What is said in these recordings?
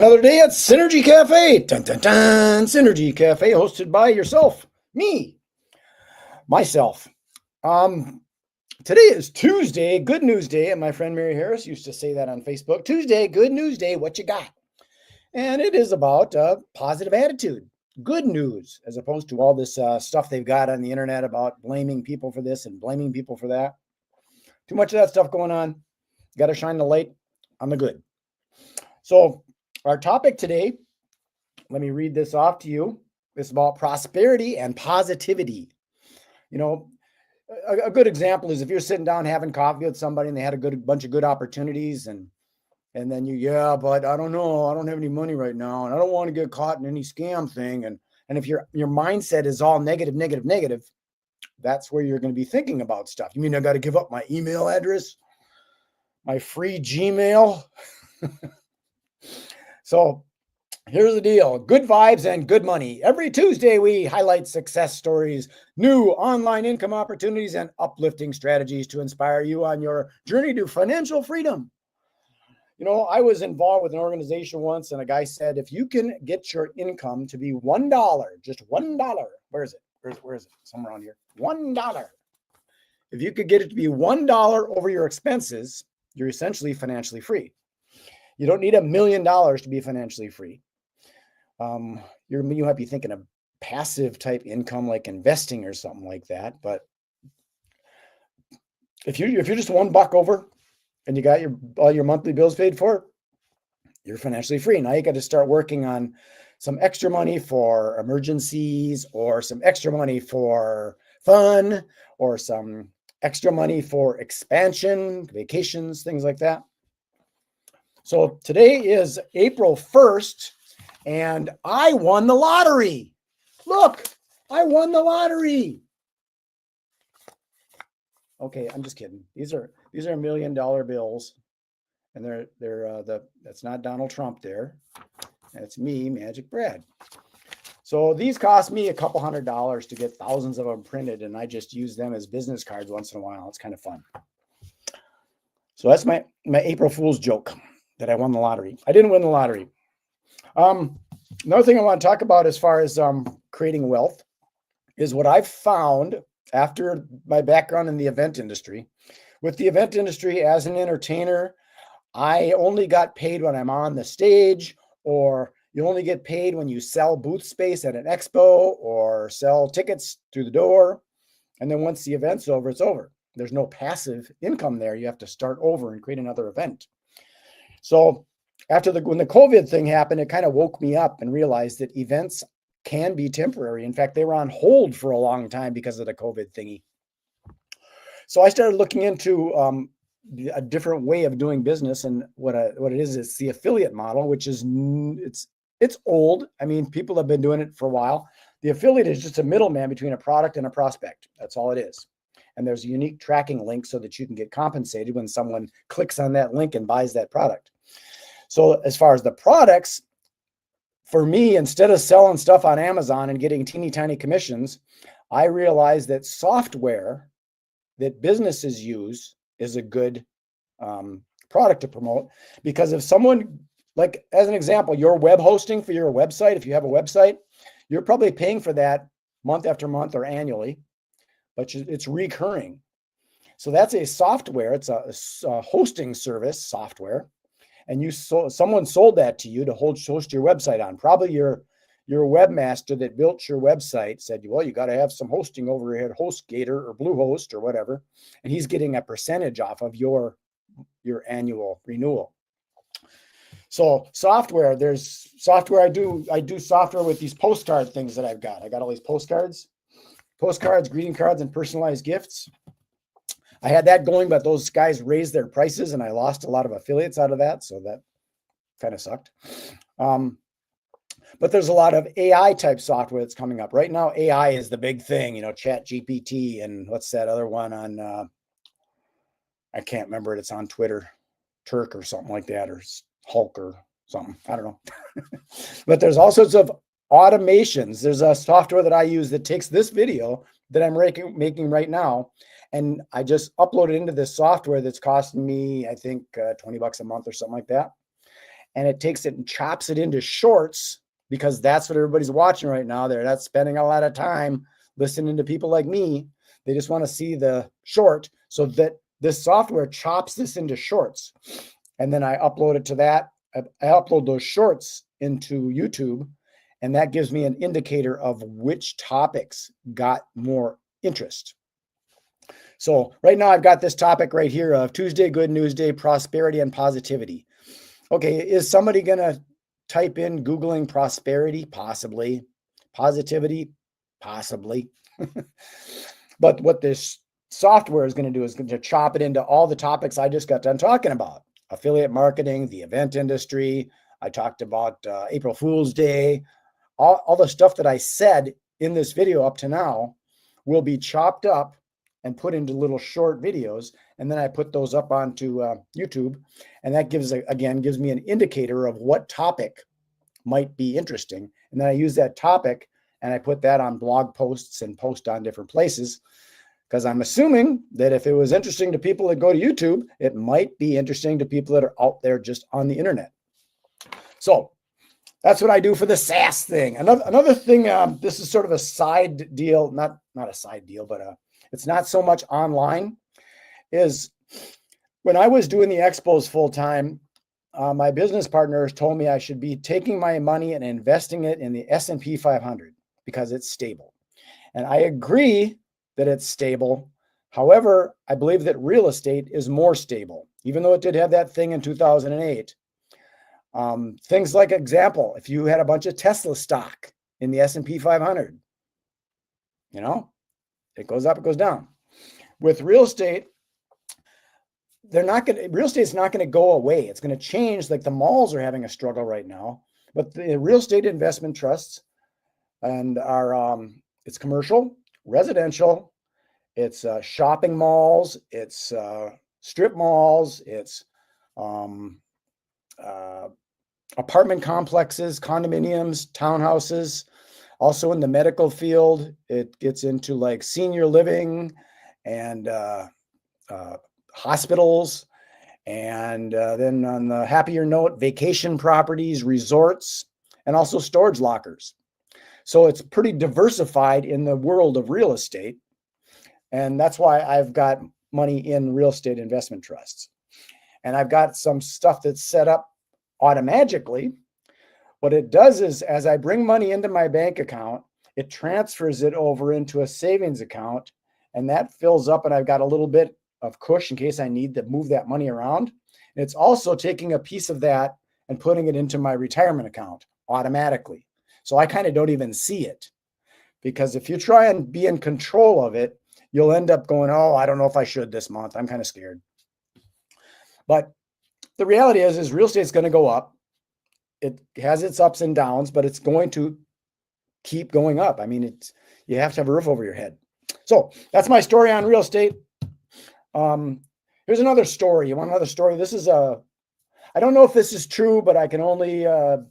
Another day at Synergy Cafe. Dun, dun, dun. Synergy Cafe, hosted by yourself, myself. Um, Today is Tuesday, Good News Day, and my friend Mary Harris used to say that on Facebook. Tuesday, Good News Day. What you got? And it is about positive attitude, good news, as opposed to all this stuff they've got on the internet about blaming people for this and blaming people for that. Too much of that stuff going on. Got to shine the light on the good. So our topic today, let me read this off to you. It's about prosperity and positivity. You know, a good example is if you're sitting down having coffee with somebody and they had a bunch of good opportunities and then but I don't know, I don't have any money right now and I don't want to get caught in any scam thing. And if your mindset is all negative, that's where you're going to be thinking about stuff. You mean I got to give up my email address, my free Gmail? So here's the deal. Good vibes and good money. Every Tuesday, we highlight success stories, new online income opportunities, and uplifting strategies to inspire you on your journey to financial freedom. You know, I was involved with an organization once, and a guy said, if you can get your income to be $1, just $1, where is it? Where is it? Somewhere around here. $1. If you could get it to be $1 over your expenses, you're essentially financially free. You don't need $1 million to be financially free. You might be thinking of passive type income like investing or something like that. But if you're just $1 over and you got all your monthly bills paid for, you're financially free. Now you got to start working on some extra money for emergencies or some extra money for fun or some extra money for expansion, vacations, things like that. So today is April 1st. And I won the lottery. Look, I won the lottery. Okay, I'm just kidding. These are $1 million bills, and that's not Donald Trump there. That's me, Magic Brad. So these cost me a couple $100 to get thousands of them printed, and I just use them as business cards once in a while. It's kind of fun. So that's my April Fool's joke that I won the lottery. I didn't win the lottery. Another thing I want to talk about as far as creating wealth is what I've found after my background in the event industry. With the event industry as an entertainer, I only got paid when I'm on the stage, or you only get paid when you sell booth space at an expo or sell tickets through the door. And then once the event's over, it's over. There's no passive income there. You have to start over and create another event. So when the COVID thing happened, it kind of woke me up and realized that events can be temporary. In fact, they were on hold for a long time because of the COVID thingy. So I started looking into a different way of doing business, and what it is, it's the affiliate model, which is it's old. I mean, people have been doing it for a while. The affiliate is just a middleman between a product and a prospect. That's all it is. And there's a unique tracking link so that you can get compensated when someone clicks on that link and buys that product. So as far as the products, for me, instead of selling stuff on Amazon and getting teeny tiny commissions, I realized that software that businesses use is a good product to promote. Because if someone, like as an example, your web hosting for your website, if you have a website, you're probably paying for that month after month or annually, but it's recurring. So that's a software. It's a hosting service software. And someone sold that to you to host your website on. Probably your webmaster that built your website said, well, you got to have some hosting overhead, HostGator or Bluehost or whatever. And he's getting a percentage off of your annual renewal. So software, there's software. I do software with these postcard things that I've got. I got all these postcards, greeting cards, and personalized gifts. I had that going, but those guys raised their prices and I lost a lot of affiliates out of that. So that kind of sucked. But there's a lot of AI type software that's coming up right now. AI is the big thing, ChatGPT, and what's that other one on, I can't remember it. It's on Twitter, Turk or something like that, or Hulk or something. I don't know. But there's all sorts of automations. There's a software that I use that takes this video that I'm making right now, and I just upload it into this software that's costing me, I think, $20 a month or something like that. and it takes it and chops it into shorts, because that's what everybody's watching right now. They're not spending a lot of time listening to people like me. They just want to see the short, so that this software chops this into shorts. And then I upload it to that. I upload those shorts into YouTube, and that gives me an indicator of which topics got more interest. So right now I've got this topic right here of Tuesday Good News Day, prosperity and positivity. Okay, is somebody going to type in Googling prosperity? Possibly. Positivity? Possibly. But what this software is going to do is going to chop it into all the topics I just got done talking about. Affiliate marketing, the event industry. I talked about April Fool's Day. All the stuff that I said in this video up to now will be chopped up and put into little short videos. And then I put those up onto YouTube. And that gives me an indicator of what topic might be interesting. And then I use that topic and I put that on blog posts and post on different places, because I'm assuming that if it was interesting to people that go to YouTube, it might be interesting to people that are out there just on the internet. So that's what I do for the SaaS thing. Another thing, this is sort of a side deal, not a side deal, but it's not so much online, is when I was doing the expos full time, my business partners told me I should be taking my money and investing it in the S&P 500 because it's stable. And I agree that it's stable. However, I believe that real estate is more stable, even though it did have that thing in 2008. Things like, example, if you had a bunch of Tesla stock in the S&P 500, it goes up, it goes down. With real estate, real estate's not going to go away. It's going to change. Like the malls are having a struggle right now, but the real estate investment trusts and it's commercial, residential, it's shopping malls, it's strip malls, it's apartment complexes, condominiums, townhouses. Also in the medical field, it gets into like senior living and hospitals. And then on the happier note, vacation properties, resorts, and also storage lockers. So it's pretty diversified in the world of real estate. And that's why I've got money in real estate investment trusts. And I've got some stuff that's set up automatically. What it does is, as I bring money into my bank account, it transfers it over into a savings account, and that fills up, and I've got a little bit of cushion in case I need to move that money around. And it's also taking a piece of that and putting it into my retirement account automatically. So I kind of don't even see it, because if you try and be in control of it, you'll end up going, oh, I don't know if I should this month. I'm kind of scared. But the reality is real estate's going to go up. It has its ups and downs, but it's going to keep going up. I mean, you have to have a roof over your head. So that's my story on real estate. Here's another story. You want another story? This is I don't know if this is true, but I can only go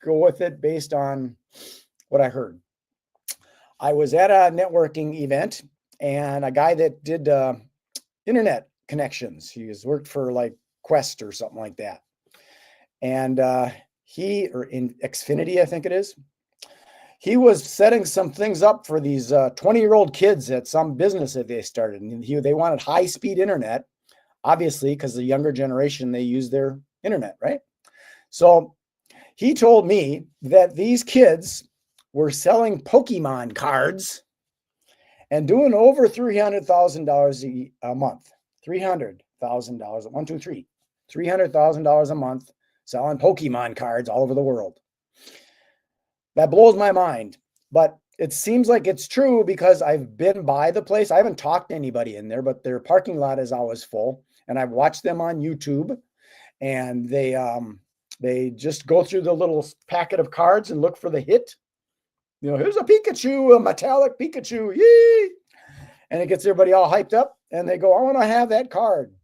with it based on what I heard. I was at a networking event, and a guy that did internet connections. He has worked for like Quest or something like that. And or in Xfinity, I think it is. He was setting some things up for these 20-year-old kids at some business that they started. And they wanted high-speed internet, obviously, because the younger generation, they use their internet, right? So he told me that these kids were selling Pokemon cards and doing over $300,000 a month. $300,000, 1, 2, 3. $300,000 a month selling Pokemon cards all over the world. That blows my mind, but it seems like it's true because I've been by the place. I haven't talked to anybody in there, but their parking lot is always full, and I've watched them on YouTube, and they just go through the little packet of cards and look for the hit. Here's a Pikachu, a metallic Pikachu, yee! And it gets everybody all hyped up, and they go, I want to have that card.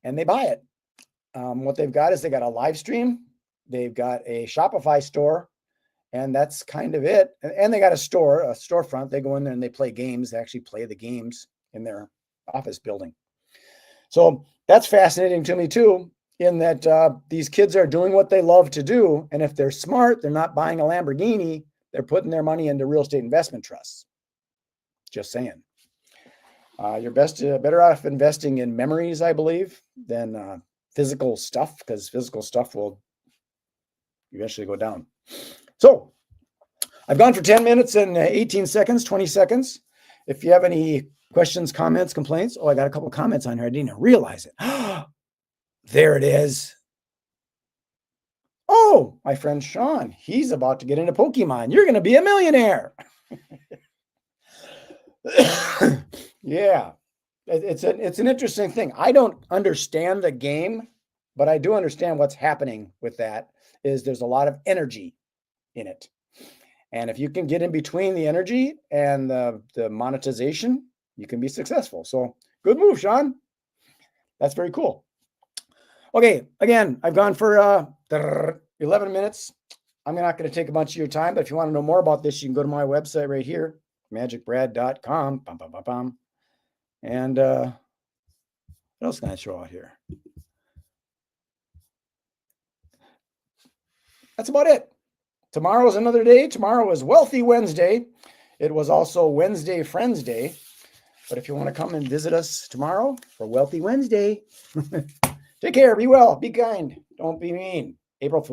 And they buy it. What they've got is they got a live stream, they've got a Shopify store, and that's kind of it. And they got a storefront. They go in there and they play games. They actually play the games in their office building. So that's fascinating to me too. in that these kids are doing what they love to do. And if they're smart, they're not buying a Lamborghini, they're putting their money into real estate investment trusts. Just saying. You're better off investing in memories, I believe, than physical stuff, because physical stuff will eventually go down. So I've gone for 10 minutes and 18 seconds, 20 seconds. If you have any questions, comments, complaints. Oh, I got a couple comments on here. I didn't even realize it. There it is. Oh, my friend Sean, he's about to get into Pokemon. You're going to be a millionaire. Yeah, it's an interesting thing. I don't understand the game, but I do understand what's happening with that is there's a lot of energy in it. And if you can get in between the energy and the monetization, you can be successful. So good move, Sean. That's very cool. Okay, again, I've gone for 11 minutes. I'm not going to take a bunch of your time, but if you want to know more about this, you can go to my website right here, magicbrad.com. And what else can I throw out here? That's about it. Tomorrow is another day. Tomorrow is Wealthy Wednesday. It was also Wednesday Friends Day. But if you want to come and visit us tomorrow for Wealthy Wednesday, take care, be well, be kind, don't be mean. April Fool's.